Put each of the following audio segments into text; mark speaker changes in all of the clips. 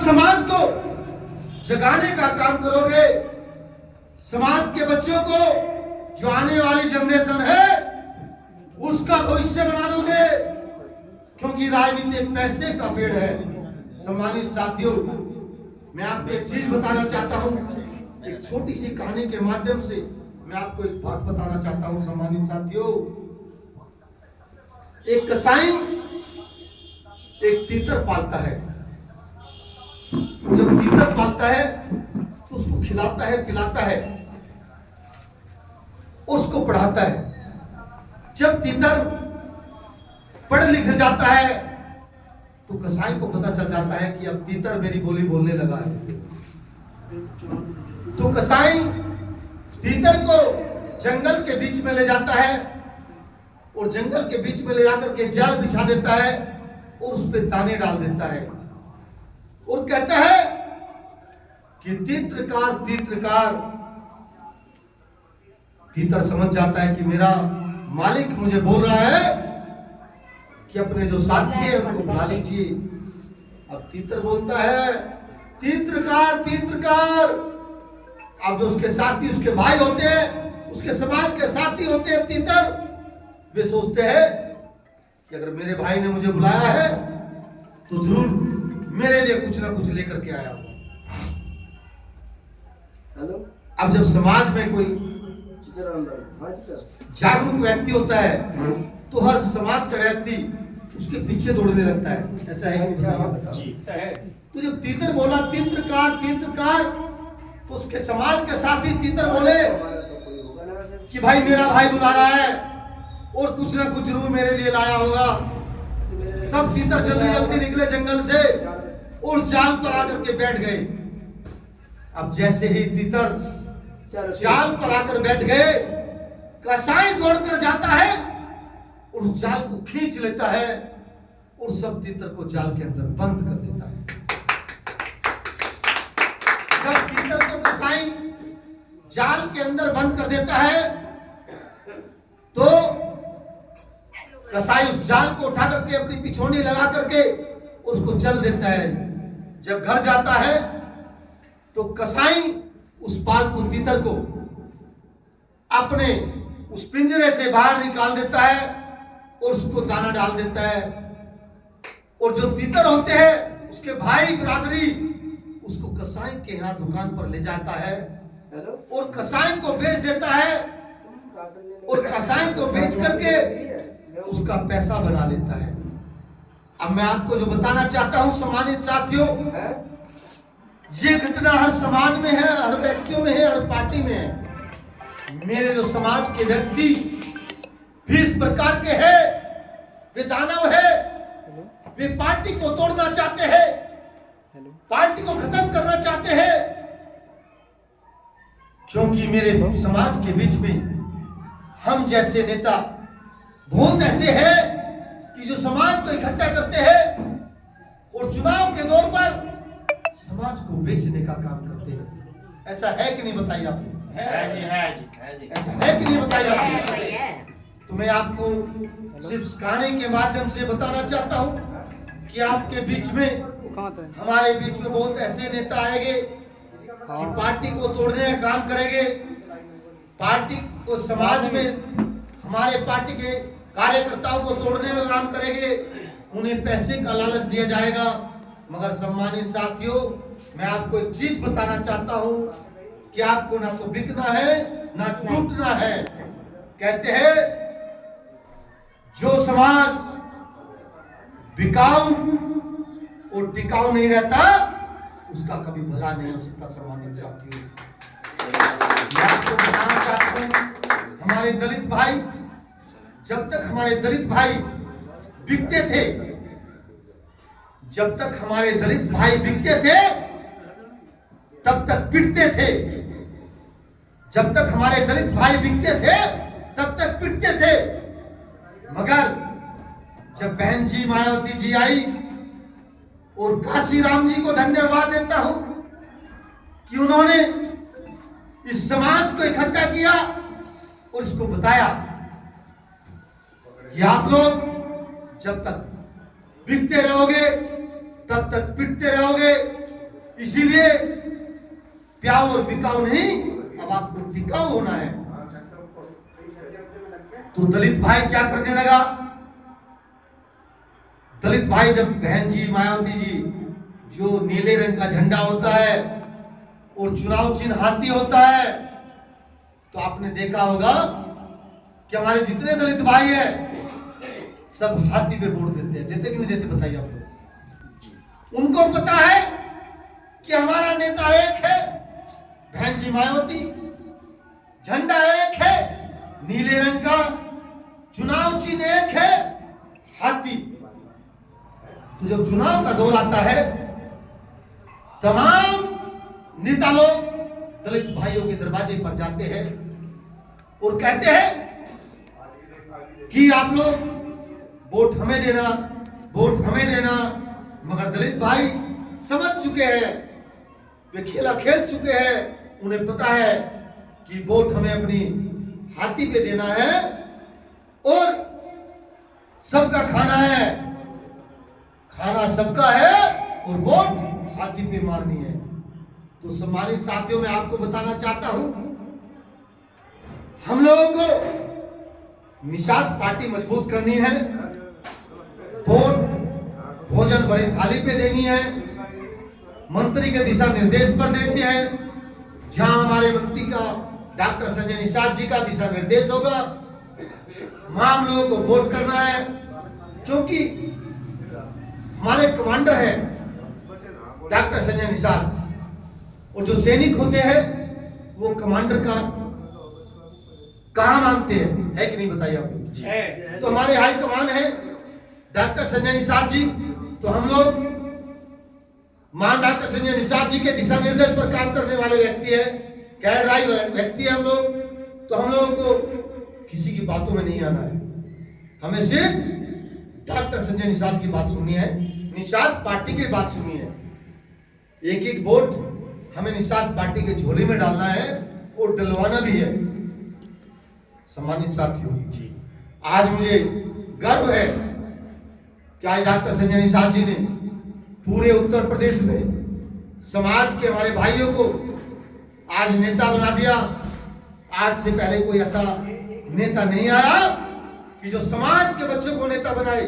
Speaker 1: समाज को जगाने का काम करोगे, समाज के बच्चों को, जो आने वाली जनरेशन है, उसका भविष्य बना दोगे, क्योंकि राजनीति एक पैसे का पेड़ है। सम्मानित साथियों, मैं आपको एक चीज बताना चाहता हूं, एक छोटी सी कहानी के माध्यम से मैं आपको एक बात बताना चाहता हूं। सम्मानित साथियों, एक कसाई एक तीतर पालता है। जब तीतर पालता है तो उसको खिलाता है, पिलाता है, उसको पढ़ाता है। जब तीतर पढ़ लिख जाता है तो कसाई को पता चल जाता है कि अब तीतर मेरी बोली बोलने लगा है। तो कसाई तीतर को जंगल के बीच में ले जाता है और जंगल के बीच में ले जाकर के जाल बिछा देता है और उस पे दाने डाल देता है और कहता है कि तीत्रकार तीत्रकार। तीतर समझ जाता है कि मेरा मालिक मुझे बोल रहा है कि अपने जो साथी है उनको बुला लीजिए। अब तीतर बोलता है, तीत्रकार तीत्रकार। अब जो उसके साथी, उसके भाई होते हैं, उसके समाज के साथी होते हैं तीतर, वे सोचते हैं कि अगर मेरे भाई ने मुझे बुलाया है तो जरूर मेरे लिए कुछ ना कुछ लेकर के आया होगा। अब जब समाज में कोई जागरूक व्यक्ति होता है तो हर समाज का व्यक्ति उसके पीछे दौड़ने लगता है। ऐसा है जी, ऐसा है। तो जब तीतर बोला तीत्रकार तीत्रकार, तो उसके समाज के साथी तीतर बोले कि भाई मेरा भाई बुला रहा है और कुछ ना कुछ जरूर मेरे लिए लाया होगा। सब तीतर जल्दी जल्दी निकले जंगल से और जाल पर आकर के बैठ गए। अब जैसे ही तीतर जाल पर आकर बैठ गए, कसाई दौड़कर जाता है और उस जाल को खींच लेता है और सब तीतर को जाल के अंदर बंद कर देता है। जब तीतर को कसाई जाल के अंदर बंद कर देता है तो कसाई उस जाल को उठा करके अपनी पिछोनी लगा करके उसको चल देता है। जब घर जाता है तो कसाई उस पालतू तीतर को अपने उस पिंजरे से बाहर निकाल देता है और उसको दाना डाल देता है। और जो तीतर होते हैं उसके भाई बिरादरी उसको कसाई के यहाँ दुकान पर ले जाता है और कसाई को बेच देता है और कसाई को बेच करके उसका पैसा बना लेता है। अब मैं आपको जो बताना चाहता हूं सम्मानित साथियों, ये घटना हर समाज में है, हर व्यक्तियों में है, हर पार्टी में है। मेरे जो समाज के व्यक्ति भी इस प्रकार के हैं, वे दानव है, वे पार्टी को तोड़ना चाहते हैं, पार्टी को खत्म करना चाहते हैं, क्योंकि मेरे समाज के बीच में हम जैसे नेता बहुत ऐसे हैं कि जो समाज को इकट्ठा करते हैं और चुनाव के दौर पर समाज को बेचने का काम करते हैं। ऐसा है कि नहीं, बताइए आप? ऐसा है कि नहीं, बताइए आप? तो मैं आपको सिर्फ कहानी के माध्यम से बताना चाहता हूं कि आपके बीच में, हमारे बीच में बहुत ऐसे नेता आएंगे कि पार्टी को तोड़ने का काम करेंगे, पार्टी को समाज में हमारे पार्टी के कार्यकर्ताओं को तोड़ने का काम करेंगे, उन्हें पैसे का लालच दिया जाएगा। मगर सम्मानित साथियों, मैं आपको एक चीज बताना चाहता हूं कि आपको ना तो बिकना है ना टूटना है। कहते हैं जो समाज बिकाऊ और टिकाऊ नहीं रहता उसका कभी भला नहीं हो सकता। सम्मानित साथियों, मैं आपको बताना चाहता हूं, हमारे दलित भाई, जब तक हमारे दलित भाई बिकते थे, जब तक हमारे दलित भाई बिकते थे तब तक पिटते थे। जब तक हमारे दलित भाई बिकते थे तब तक पिटते थे। मगर जब बहन जी मायावती जी आई, और काशी राम जी को धन्यवाद देता हूं कि उन्होंने इस समाज को इकट्ठा किया और इसको बताया कि आप लोग जब तक बिकते रहोगे तब तक पिटते रहोगे, इसीलिए प्याऊ और बिकाऊ नहीं, अब आपको टिकाऊ होना है। तो दलित भाई क्या करने लगा? दलित भाई जब बहन जी मायावती जी जो नीले रंग का झंडा होता है और चुनाव चिन्ह हाथी होता है, तो आपने देखा होगा कि हमारे जितने दलित भाई है सब हाथी पे वोट देते हैं। देते कि नहीं देते बताइए आप लोग। उनको पता है कि हमारा नेता एक है, बहन जी मायावती, झंडा एक है नीले रंग का, चुनाव चिन्ह एक है हाथी। तो जब चुनाव का दौर आता है, तमाम नेता लोग दलित भाइयों के दरवाजे पर जाते हैं और कहते हैं कि आप लोग वोट हमें देना, वोट हमें देना। मगर दलित भाई समझ चुके हैं, वे खेला खेल चुके हैं, उन्हें पता है कि वोट हमें अपनी हाथी पे देना है और सबका खाना है, खाना सबका है और वोट हाथी पे मारनी है। तो सम्मानित साथियों, मैं आपको बताना चाहता हूं, हम लोगों को निषाद पार्टी मजबूत करनी है, वोट भोजन बड़ी थाली पे देनी है, मंत्री के दिशा निर्देश पर देनी है। जहां हमारे मंत्री का डॉक्टर संजय निषाद जी का दिशा निर्देश होगा, वहां हम लोगों को वोट करना है, क्योंकि हमारे कमांडर है डॉक्टर संजय निषाद, और जो सैनिक होते हैं वो कमांडर का कहां मानते हैं, है कि नहीं बताइए आप। तो हमारे हाई कमान है डॉक्टर संजय निषाद जी, तो हम लोग मान डॉक्टर संजय निषाद जी के दिशा निर्देश पर काम करने वाले व्यक्ति है, कैडराई व्यक्ति है हम लोग। तो हम लोगों को किसी की बातों में नहीं आना है, हमें सिर्फ डॉक्टर संजय निषाद की बात सुननी है, निषाद पार्टी की बात सुननी है। एक एक वोट हमें निषाद पार्टी के झोले में डालना है और डलवाना भी है। सम्मानित साथियों, आज मुझे गर्व है कि आज डॉक्टर संजय निषाद जी ने पूरे उत्तर प्रदेश में समाज के हमारे भाइयों को आज नेता बना दिया। आज से पहले कोई ऐसा नेता नहीं आया कि जो समाज के बच्चों को नेता बनाए।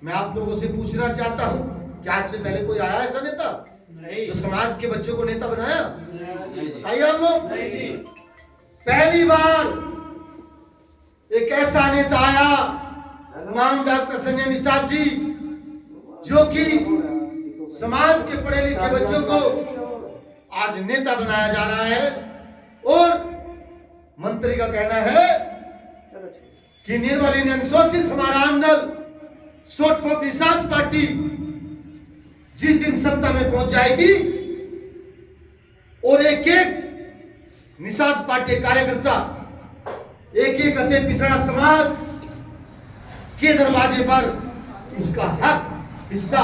Speaker 1: मैं आप लोगों से पूछना चाहता हूं कि आज से पहले कोई आया ऐसा नेता जो समाज के बच्चों को नेता बनाया? बताइए हम लोग। पहली बार एक ऐसा नेता आया, नाम डॉक्टर संजय निषाद जी, जो कि समाज के पढ़े लिखे बच्चों को आज नेता बनाया जा रहा है। और मंत्री का कहना है कि निर्मलीन अनुशोषित हमारा आंदोलन सोट फॉर निषाद पार्टी जिस दिन सत्ता में पहुंच जाएगी और एक एक निषाद पार्टी कार्यकर्ता, एक एक अति पिछड़ा समाज के दरवाजे पर उसका हक हिस्सा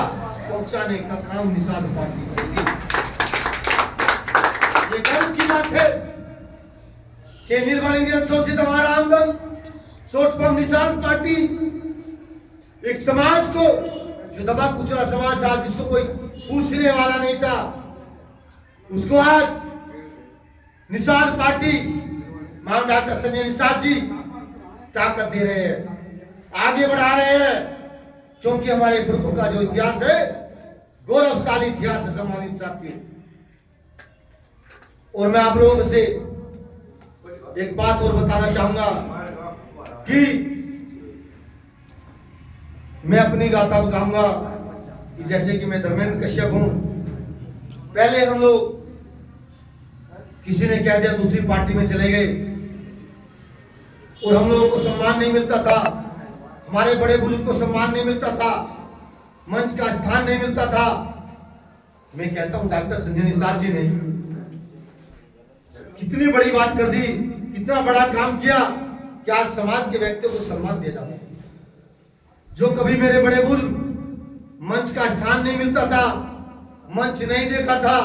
Speaker 1: पहुंचाने का काम निषाद पार्टी करेगी। ये गर्व की बात है कि निर्मलीन अनुशोषित हमारा आंदोलन सोट फॉर निषाद पार्टी एक समाज को, जो दबा कुचला समाज था, जिसको कोई पूछने वाला नहीं था, उसको आज निषाद पार्टी मान डॉक्टर संजय निषाद जी ताकत दे रहे हैं, आगे बढ़ा रहे हैं, क्योंकि हमारे पुरखों का जो इतिहास है गौरवशाली इतिहास है। सम्मानित साथियों, और मैं आप लोगों से एक बात और बताना चाहूंगा कि मैं अपनी गाथा बताऊंगा कि जैसे कि मैं धर्मेंद्र कश्यप हूं। पहले हम लोग किसी ने कह दिया दूसरी पार्टी में चले गए और हम लोगों को सम्मान नहीं मिलता था, हमारे बड़े बुजुर्ग को सम्मान नहीं मिलता था, मंच का स्थान नहीं मिलता था। मैं कहता हूं डॉक्टर संजय निषाद जी ने कितनी बड़ी बात कर दी, कितना बड़ा काम किया कि आज समाज के व्यक्तियों को सम्मान दिया जाता है। जो कभी मेरे बड़े बुजुर्ग मंच का स्थान नहीं मिलता था, मंच नहीं देखा था,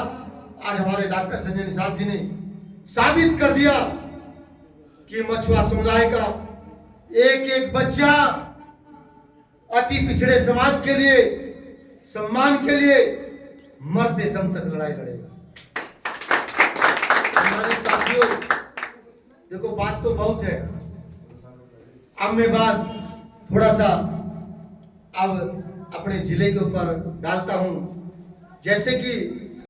Speaker 1: आज हमारे डॉक्टर संजय निषाद जी ने साबित कर दिया कि मछुआ समुदाय का एक एक बच्चा अति पिछड़े समाज के लिए, सम्मान के लिए मरते दम तक लड़ाई लड़ेगा। सम्मानित साथियों, देखो बात तो बहुत है, अब मैं बात थोड़ा सा अब अपने जिले के ऊपर डालता हूं। जैसे कि